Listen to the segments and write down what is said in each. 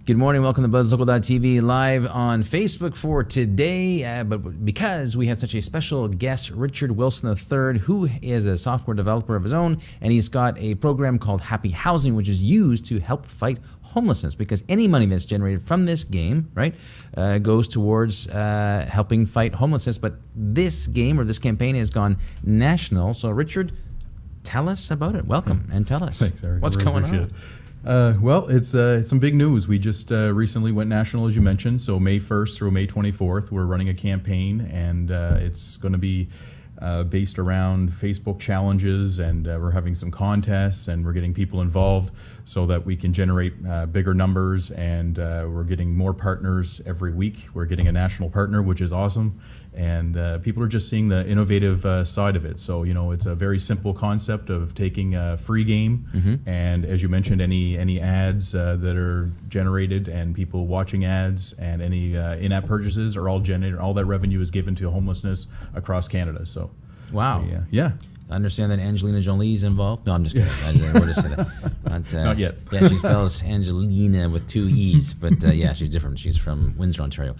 Good morning. Welcome to BuzzLocal.tv live on Facebook for today. But because we have such a special guest, Richard Wilson III, who is a software developer of his own, and he's got a program called Happy Housing, which is used to help fight homelessness, because any money that's generated from this game, right, goes towards helping fight homelessness. But this game or this campaign has gone national. So, Richard, tell us about it. Welcome and tell us. Thanks, Eric. What's going on? Well, it's some big news. We just recently went national, as you mentioned. So May 1st through May 24th, we're running a campaign, and it's going to be based around Facebook challenges, and we're having some contests, and we're getting people involved so that we can generate bigger numbers, and we're getting more partners every week. We're getting a national partner, which is awesome, and people are just seeing the innovative side of it. So, you know, it's a very simple concept of taking a free game, and as you mentioned, any ads that are generated and people watching ads and any in-app purchases are all generated. All that revenue is given to homelessness across Canada. So, wow. Yeah. I understand that Angelina Jolie's involved. No, I'm just kidding. I would have said that. Not yet. Yeah, she spells Angelina with 2 E's, but yeah, she's different. She's from Windsor, Ontario.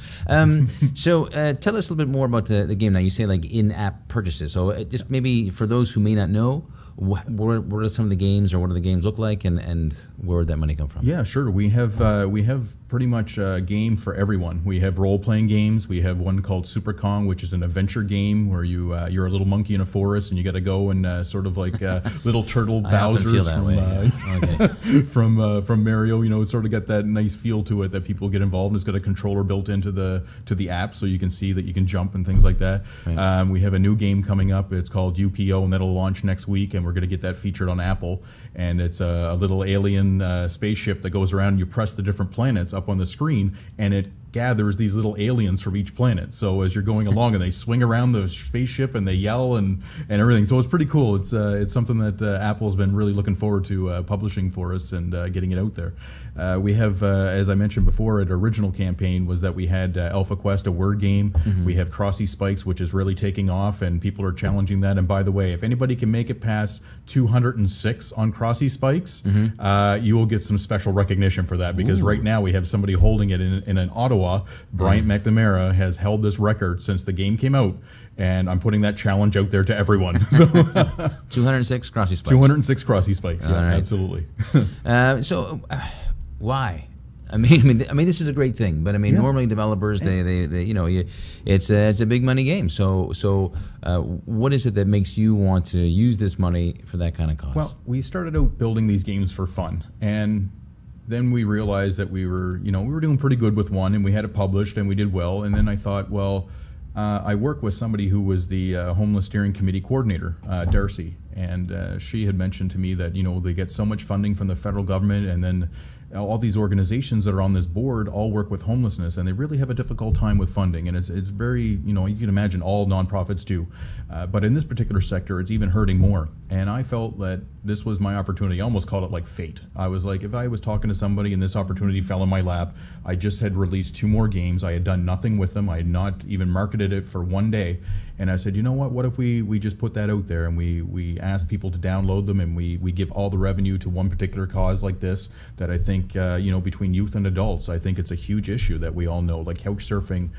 So tell us a little bit more about the game. Now, you say like in-app purchases. So just maybe for those who may not know, what are some of the games, or what do the games look like, and where would that money come from? Yeah, sure. We have pretty much a game for everyone. We have role-playing games. We have one called Super Kong, which is an adventure game where you're a little monkey in a forest and you got to go and sort of like little turtle Bowser's from Mario. You know, sort of got that nice feel to it that people get involved. And it's got a controller built into the app, so you can see that you can jump and things like that. Right. We have a new game coming up. It's called UPO, and that'll launch next week, and we're going to get that featured on Apple. And it's a little alien spaceship that goes around, and you press the different planets up on the screen, and it gathers these little aliens from each planet. So as you're going along, and they swing around the spaceship and they yell and everything. So it's pretty cool. It's something that Apple has been really looking forward to publishing for us and getting it out there. We have, as I mentioned before, an original campaign was that we had Alpha Quest, a word game. We have Crossy Spikes, which is really taking off, and people are challenging that. And by the way, if anybody can make it past 206 on Crossy Spikes, you will get some special recognition for that, because right now we have somebody holding it in Ottawa. Bryant McNamara has held this record since the game came out, and I'm putting that challenge out there to everyone. So 206 Crossy Spikes. 206 Crossy Spikes. Yeah, right. Absolutely. So why? I mean, this is a great thing, but I mean, normally developers, they you know, it's a big money game. So what is it that makes you want to use this money for that kind of cause? Well, we started out building these games for fun, and then we realized that we were doing pretty good with one, and we had it published, and we did well. And then I thought, well, I work with somebody who was the homeless steering committee coordinator, Darcy, and she had mentioned to me that, you know, they get so much funding from the federal government, and then all these organizations that are on this board all work with homelessness, and they really have a difficult time with funding. And it's very, you know, you can imagine all nonprofits do, but in this particular sector, it's even hurting more. And I felt that this was my opportunity. I almost called it like fate. I was like, if I was talking to somebody and this opportunity fell in my lap, I just had released 2 more games. I had done nothing with them. I had not even marketed it for one day. And I said, you know what if we just put that out there, and we ask people to download them, and we give all the revenue to one particular cause like this, that I think, you know, between youth and adults, I think it's a huge issue that we all know. Like couch surfing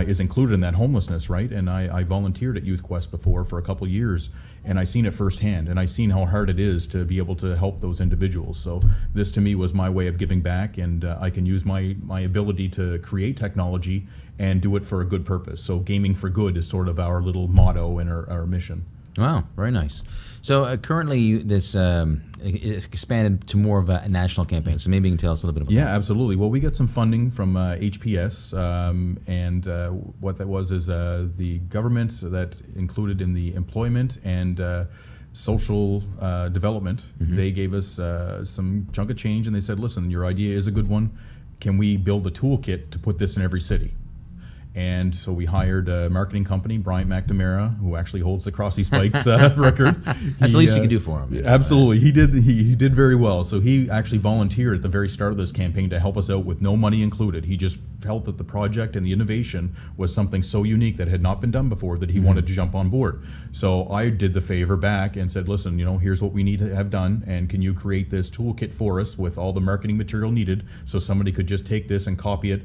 is included in that homelessness, right? And I volunteered at Youth Quest before for a couple of years, and I seen it firsthand, and I seen how hard it is to be able to help those individuals. So this to me was my way of giving back, and I can use my ability to create technology and do it for a good purpose. So gaming for good is sort of our little motto and our mission. Wow, very nice. So currently this is expanded to more of a national campaign. So maybe you can tell us a little bit about that. Yeah, absolutely. Well, we got some funding from HPS, and what that was is the government that included in the employment and social development. They gave us some chunk of change, and they said, listen, your idea is a good one. Can we build a toolkit to put this in every city? And so we hired a marketing company, Bryant McNamara, who actually holds the Crossy Spikes record. That's the least you could do for him. Absolutely. He did very well. So he actually volunteered at the very start of this campaign to help us out with no money included. He just felt that the project and the innovation was something so unique that had not been done before that he wanted to jump on board. So I did the favor back and said, listen, here's what we need to have done, and can you create this toolkit for us with all the marketing material needed so somebody could just take this and copy it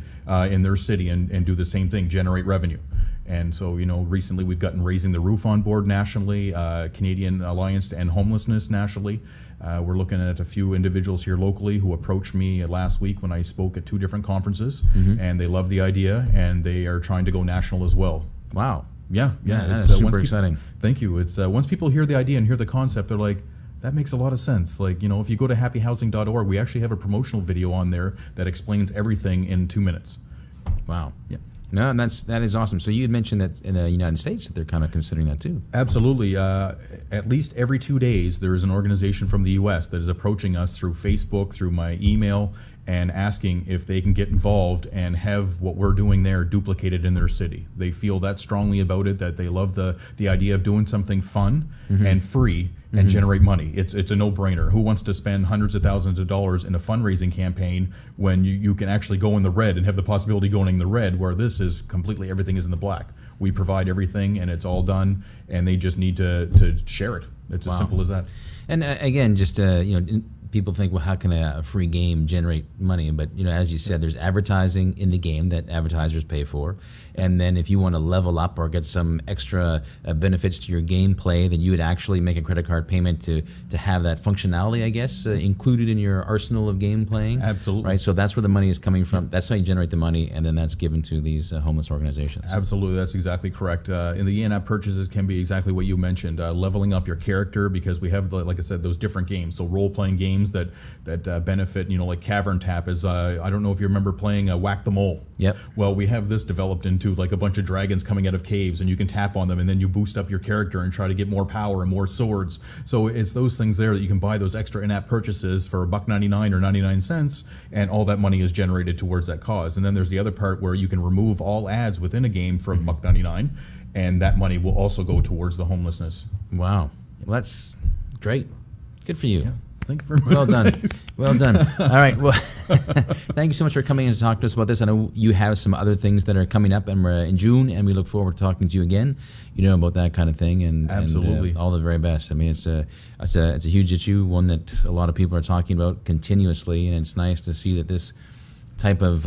in their city and do the same thing, generate revenue. And so, recently we've gotten Raising the Roof on board nationally, Canadian Alliance to End Homelessness nationally. We're looking at a few individuals here locally who approached me last week when I spoke at 2 different conferences, and they love the idea, and they are trying to go national as well. Wow. Yeah, that's super exciting. Thank you. It's once people hear the idea and hear the concept, they're like, that makes a lot of sense. Like, if you go to happyhousing.org, we actually have a promotional video on there that explains everything in 2 minutes. Wow. Yeah. No, that is awesome. So you had mentioned that in the United States that they're kind of considering that too. Absolutely. At least every 2 days, there is an organization from the U.S. that is approaching us through Facebook, through my email, and asking if they can get involved and have what we're doing there duplicated in their city. They feel that strongly about it, that they love the idea of doing something fun and free and generate money. It's a no-brainer. Who wants to spend hundreds of thousands of dollars in a fundraising campaign when you can actually go in the red and have the possibility of going in the red, where this is completely, everything is in the black. We provide everything and it's all done, and they just need to share it. It's as simple as that. And again, just people think, well, how can a free game generate money? But as you said, there's advertising in the game that advertisers pay for, and then if you want to level up or get some extra benefits to your gameplay, then you would actually make a credit card payment to have that functionality, I guess, included in your arsenal of game playing. Absolutely. Right. So that's where the money is coming from. That's how you generate the money, and then that's given to these homeless organizations. Absolutely, that's exactly correct. And the in-app purchases can be exactly what you mentioned, leveling up your character, because we have, like I said, those different games. So role-playing games that benefit, like Cavern Tap is, I don't know if you remember playing Whack the Mole. Yep. Well, we have this developed into like a bunch of dragons coming out of caves, and you can tap on them, and then you boost up your character and try to get more power and more swords. So it's those things there that you can buy those extra in-app purchases for $1.99 or 99 cents, and all that money is generated towards that cause. And then there's the other part where you can remove all ads within a game for $1.99, and that money will also go towards the homelessness. Wow. Well, that's great. Good for you. Yeah. Thank you very much. Well done. Well done. All right. Well, thank you so much for coming in to talk to us about this. I know you have some other things that are coming up in June, and we look forward to talking to you again, about that kind of thing. And absolutely. And, all the very best. I mean, it's a huge issue, one that a lot of people are talking about continuously, and it's nice to see that this type of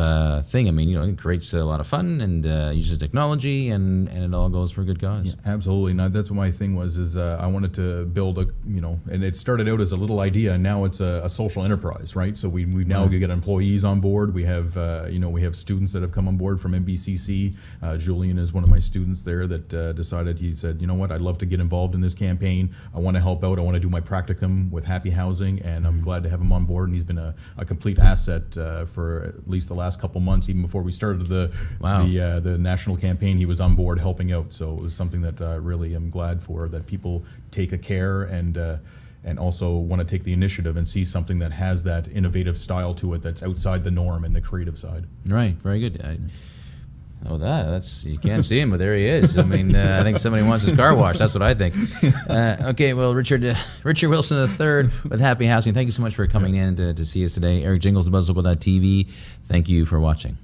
thing, it creates a lot of fun and uses technology, and it all goes for a good cause. Yeah, absolutely. Now, that's what my thing was, I wanted to build and it started out as a little idea, and now it's a social enterprise, right? So we now get employees on board. We have, we have students that have come on board from MBCC. Julian is one of my students there that decided, he said, you know what, I'd love to get involved in this campaign. I want to help out. I want to do my practicum with Happy Housing, and I'm glad to have him on board, and he's been a complete asset for at least the last couple months. Even before we started the national campaign, he was on board helping out. So it was something that I really am glad for, that people take a care and also want to take the initiative and see something that has that innovative style to it, that's outside the norm and the creative side. Right, very good. That's, you can't see him, but there he is. I think somebody wants his car washed. That's what I think. Okay, well, Richard Wilson III with Happy Housing, thank you so much for coming in to see us today. Eric Jingles, BuzzLocal.tv. Thank you for watching.